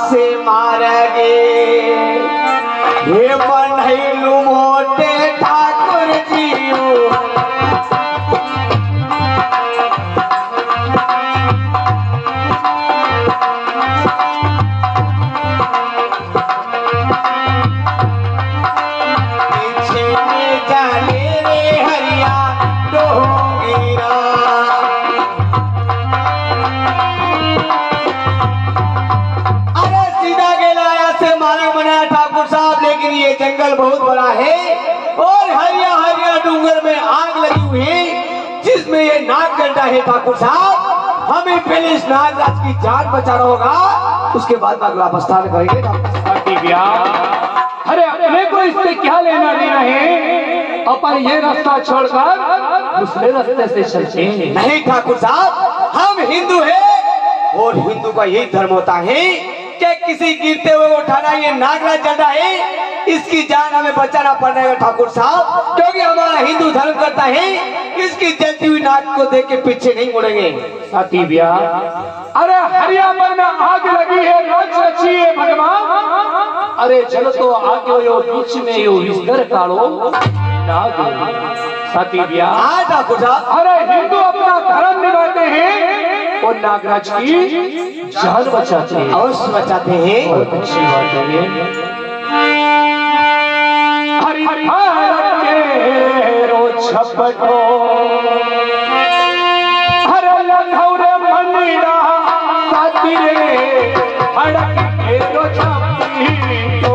से मारगे हे बनैलू मोटे ठाकुर जी पीछे में जाने रे हरिया डोंगीरा ठाकुर साहब, लेकिन ये जंगल बहुत बड़ा है और हरिया हरिया डूंगर में आग लगी हुई है जिसमें ये नाग गड्ढा है। ठाकुर साहब, हमें पहले इस नागराज की जान बचाना होगा, उसके बाद अगला प्रस्थान करेंगे। अरे अपने को इससे क्या लेना देना है? अपन ये रास्ता छोड़कर दूसरे रास्ते से चलते हैं। नहीं ठाकुर साहब, हम हिंदू हैं और हिंदू का यही धर्म होता है कि किसी गिरते हुए उठाना। ये नागराज झंडा है, इसकी जान हमें बचाना पड़ेगा ठाकुर साहब, क्योंकि हमारा हिंदू धर्म करता है इसकी जलती हुई नाग को देख के पीछे नहीं मुड़ेंगे। साथी भैया, अरे हरियाणा में आग लगी है, रोज रची है भगवान। अरे चलो तो आगे यो बीच में यो विस्तर काढ़ो नाग। साथी भैया, ठाकुर साहब, अरे हिंदू अपना धर्म निभाते हैं और नागराज की जान बचाते हैं। अवश्य बचाते हैं। बहुत अच्छी बात है। हरि भारत के रो छपटो हर लखौरे मनीरा साथी रे हड़क के रो छपी तो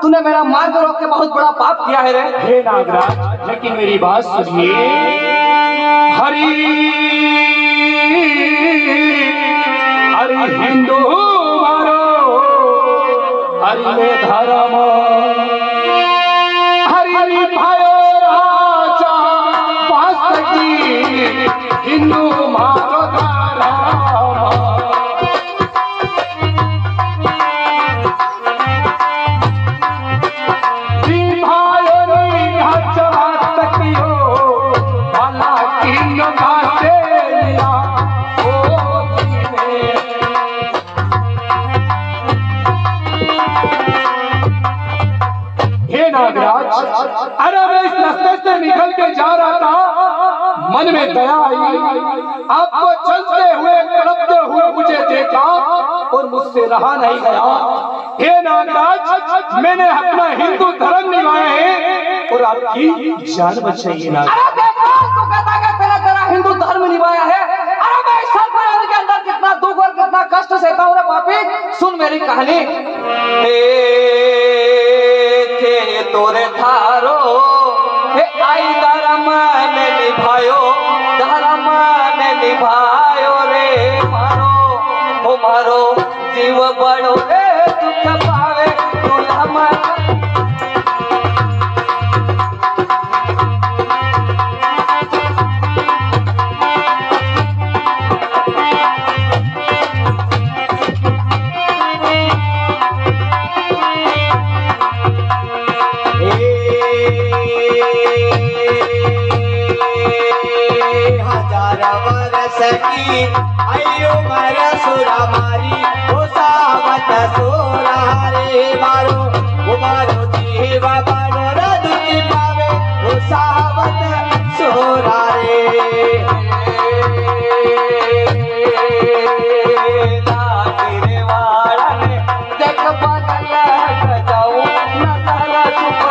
तूने मेरा मार्ग रोक के बहुत बड़ा पाप किया है रे। हे नागराज, लेकिन मेरी बात सुनिए। हरि हरि हिंदू मारो हरि में धर्म हरि भायो राजा वासकी हिंदू मारो धर्म। अरे मैं इस रास्ते से निकल के जा रहा था, मन में दया आई, आपको चलते हुए तड़पते हुए मुझे देखा और मुझसे रहा नहीं गया। हे नागराज, मैंने अपना हिंदू धर्म निभाया है और आपकी जान बचाई है। अरे देखो, तू कहता है तेरा तेरा हिंदू धर्म निभाया है। अरे मैं इस सरकार के अंदर कितना दुख और कितना कष्ट सहता हूँ रे पापी। सुन मेरी कहानी। तोरे थारो हे आई धर्म ने निभायो, धर्म ने निभायो रे मारो हो मारो जीव बड़ो रे दुख पावे दुल्हम। हजार वर्ष की आयु मर सुरा मारी हो सावत सोरा रे मारो वो मारो जीवा बारो दुखी पावे हो सावत सोरा रे तेरे वाला ने देख बदल जाऊं न सारा छुप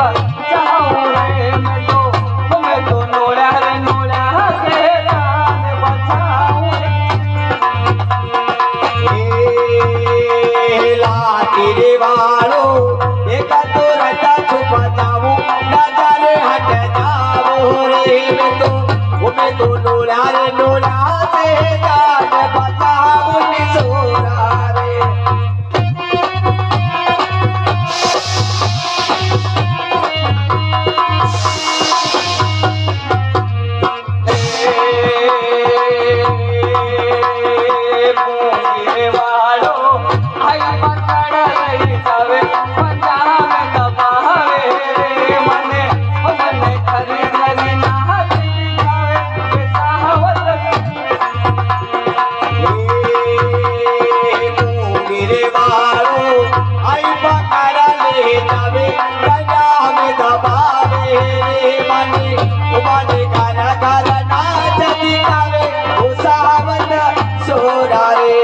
जाऊं रे मैं तो नोड़ा रे नोड़ा से जान बचाऊं ला तेरे वालो एक तो रहता छुप जाऊं न जाने हट जाऊं रे मैं तो नोड़ा रे नोड़ा से जान बचाऊं सोरा रे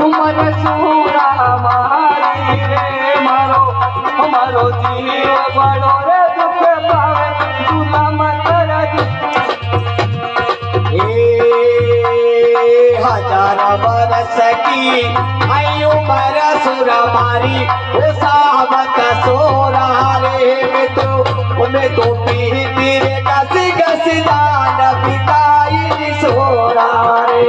उमर सूरा मारी रे मारो हमारो जीव बड़ो रे दुख पावे गुलाम कर हजार वर्ष की आयु मर सुरा मारी हो सावत सोरा रे मैं तो पीती रे गसी गसी दान बिताई सोरा रे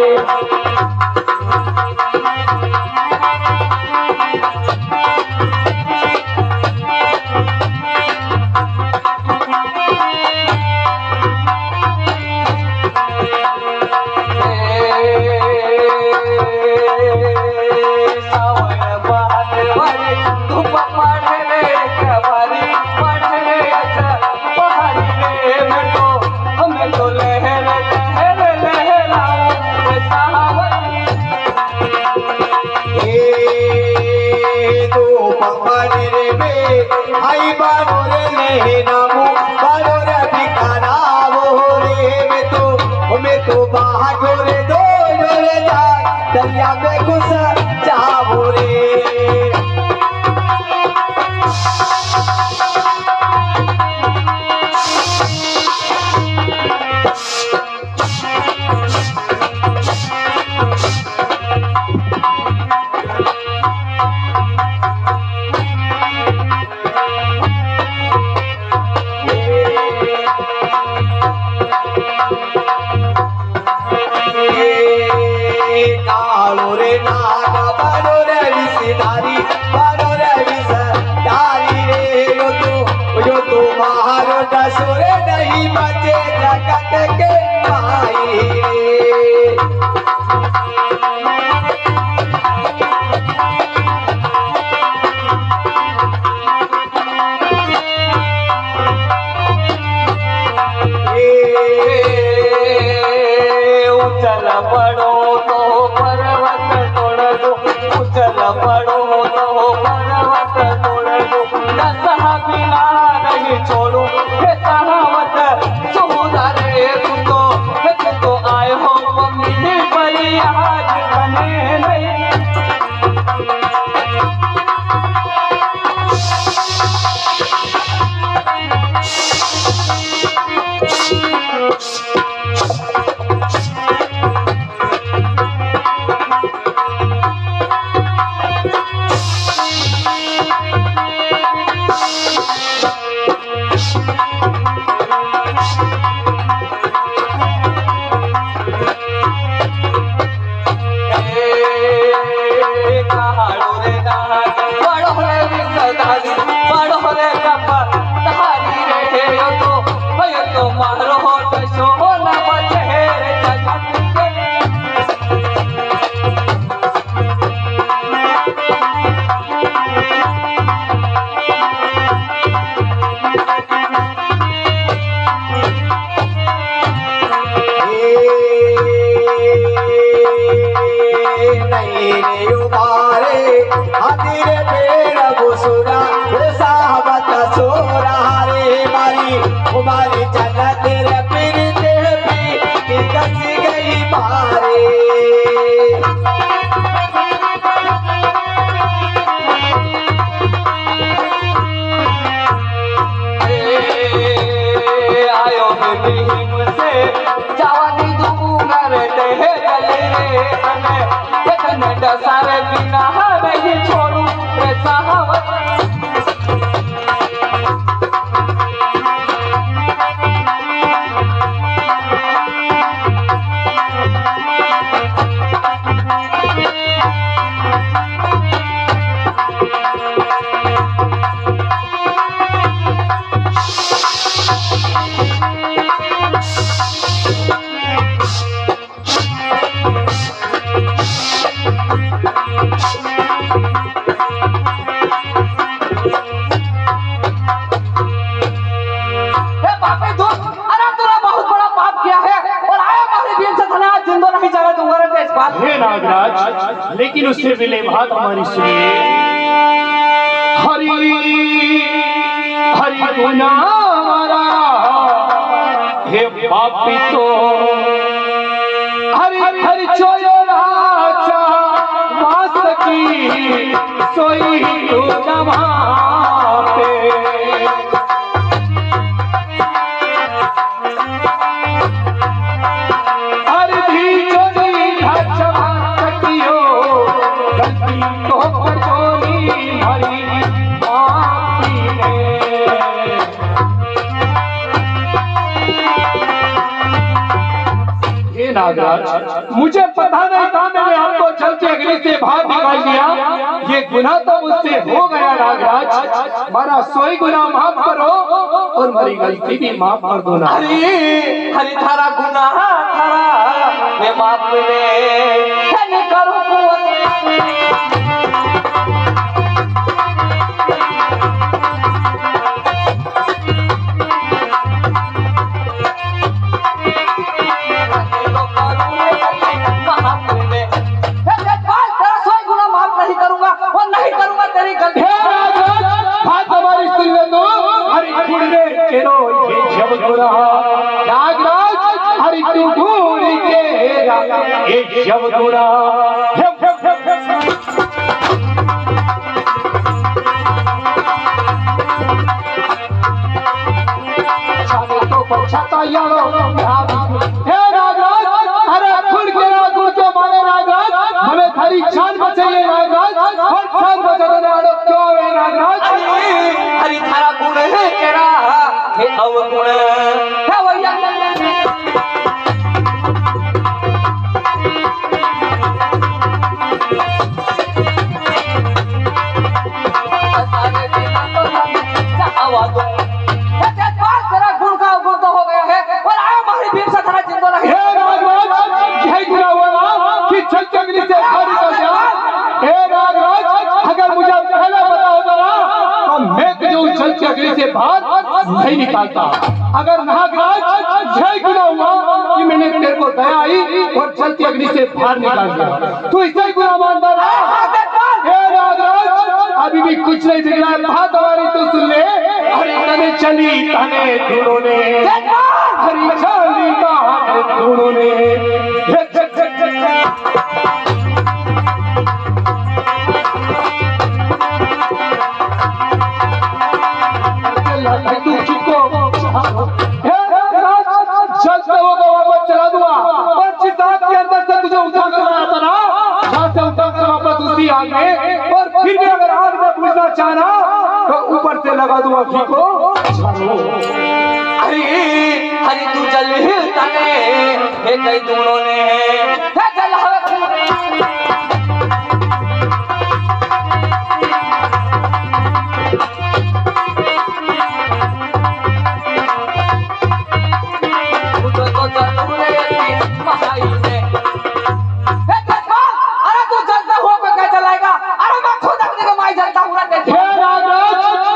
आई बारो रे ले नामू बारो रे भिखारा वो रे मैं तो बाहर रे दो रे जा दरिया में घुस जाओ रे कालो रे नागा बारो रे विषधारी बारो रे विषधारी रे जो तो मारो दसोरे नहीं बचे जगत के माई उचल पड़ो तो पर्वत तोड़ दो उचल पड़ो तो पर्वत तोड़ दो दसह बिना नहीं छोड़ो हे सहावत सुधारे तुम तो आए हो मम्मी बड़ी आज बने नहीं बड़ो रे कपा धारी रे तो हमारी जाना तेरे पीरते भी कस गई मारे। आयो भीम से जवानी दूंगर दे गले रे तने इतने डसारे बिना नहीं छोड़ू रे साहब। हे नागराज, लेकिन उससे मिले बात हमारी सुनिए। हरि हरि गुनाह हमारा हे पापी तो हरि हरि चोरा चा वास की सोई तो नमाते। नागराज, मुझे पता नहीं था, मैंने आपको जल के अग्नि से बाहर निकाल दिया। ये गुनाह तो मुझसे हो गया नागराज, हमारा सोई गुनाह माफ करो और हमारी गलती भी माफ कर दो। हरी हरी थारा गुनाह थारा मैं माफ करे करो। नागराज हरि तू भूल के ये जब गुना तो पछता यारो। हे नागराज, अरे खुल के रागुड़ के मारे नागराज, हमें थारी जान बचाइए नागराज, और जान बचाने वालों क्यों है नागराज? हरि थारा गुण है तेरा हे अवगुण है भैया। तेरा गुण का अवगुण तो हो गया है और आया हमारी भीम से थारा जिंदा नहीं। हे नागराज, यही गुना हुआ कि चल के अग्नि से बाहर निकल गया। हे नागराज, अगर मुझे पहले पता होता ना तो मैं तुझे उस चल के अग्नि से बाहर नहीं निकालता। अगर नागराज यही गुना हुआ कि मैंने तेरे को दया आई और चलती अग्नि से बाहर निकाल दिया, तू इसे ही गुना मानता ना? हे नागराज, अभी भी कुछ नहीं बिगड़ा है, बात हमारी तो सुन ले। हरी तने चली तने दोनों ने, हरी चली तने दोनों ने। चलते होगा वापस चला दूंगा, और जिस आग के अंदर से तुझे उठा कर लाया था ना, जहाँ से उठा कर वापस उसी आग में, और फिर भी अगर आग में पूछना चाहना तो ऊपर से लगा दूंगा घी को। हरी हरी तू जल तने हे कई दोनों ने हे जल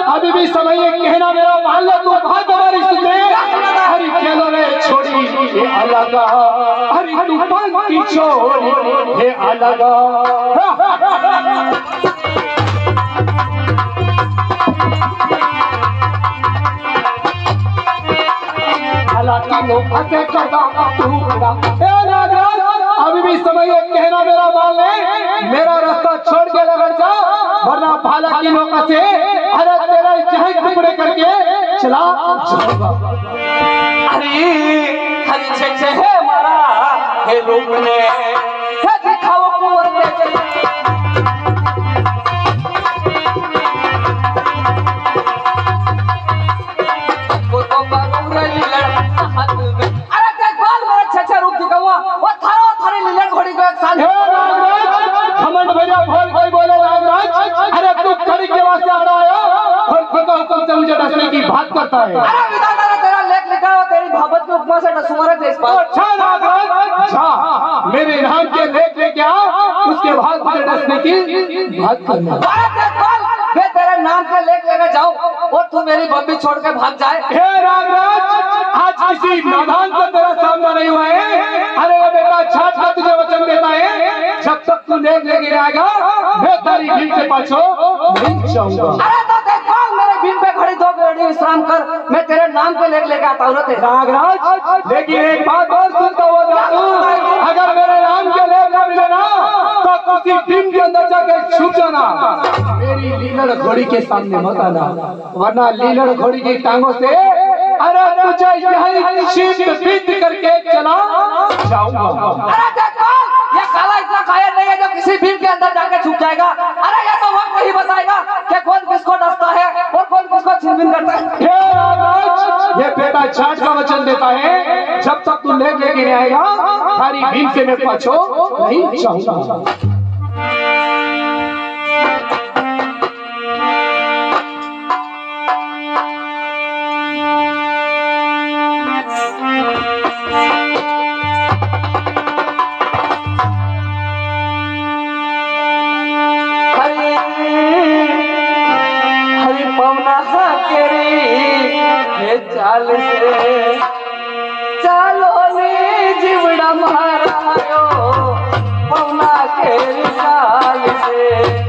अभी भी समय ये कहना मेरा मान लो, तू बात हमारी सुन ले। हरी खेलों ने छोड़ी हे अलग, हरी तू पंक्ति छोड़ी हे अलग। की नौका से करता टूटना। ए नागराज, अभी भी समय है, कहना मेरा मान ले, मेरा रास्ता छोड़ के लग जा, वरना भाला की नौका से अरे तेरा चाहे टुकड़े करके चला जाऊंगा। हरी हरी छे है मारा हे रूप ने है दिखाओ कुंवर पे चले को तो बारूर लीलड़ हाथ में। अरे देख बाल मेरा छछा रूप दिखाऊंगा, वो थारो थारी लीलड़ घोड़ी को एक साथ। हे नागराज, घमंड भैया भोल कोई बोले नागराज, अरे तू खड़ी के वास्ते आ रहा है और खुद हुक्म से मुझे डसने की बात करता है। अरे विधाता ने तेरा लेख लिखा है, तेरी भावत के उपमा से डसूमरे देश पास। अच्छा नागराज, अच्छा मेरे नाम के लेख लेके आ, उसके बाद मुझे डसने की बात करना। अरे देख बाल, मैं तेरे नाम का लेख लेकर जाऊं और तू मेरी बम्बी छोड़ के भाग जाए। हे नागराज, आज किसी मैदान से तेरा सामना नहीं हुआ है। अरे ये बेटा छाछ का तुझे वचन देता है, जब तक तू लेख लेके आएगा मैं तेरी भीड़ से पाछो नहीं जाऊंगा। अरे तो देख बाल, मेरे बिन पे खड़ी 2 घड़ी विश्राम कर, मैं तेरे नाम के लेख लेके आता हूँ। नागराज, लेकिन एक बात और सुनता हुआ जा तू, अगर मेरे नाम के लेख ना मिले ना तो किसी टीम के अंदर जाके छुप जाना, मेरी लीलड़ घोड़ी के सामने मत आना, वरना लीलड़ घोड़ी की टांगों से अरे तुझे यही शीत बीत करके चला जाऊंगा। अरे देख बाल, ये काला इतना कायर नहीं है जो किसी भीड़ के अंदर जाके छुप जाएगा। अरे ये तो वक्त नहीं बताएगा कि कौन किसको डसता है और कौन किसको छीनबीन करता है। हे नागराज, ये बेटा छाछ का वचन देता है, जब तक तू लेके नहीं आएगा सारी भीड़ से मैं पाछो नहीं जाऊंगा। चाल से चालो नी जीवड़ा मारायो पवना के चाल से।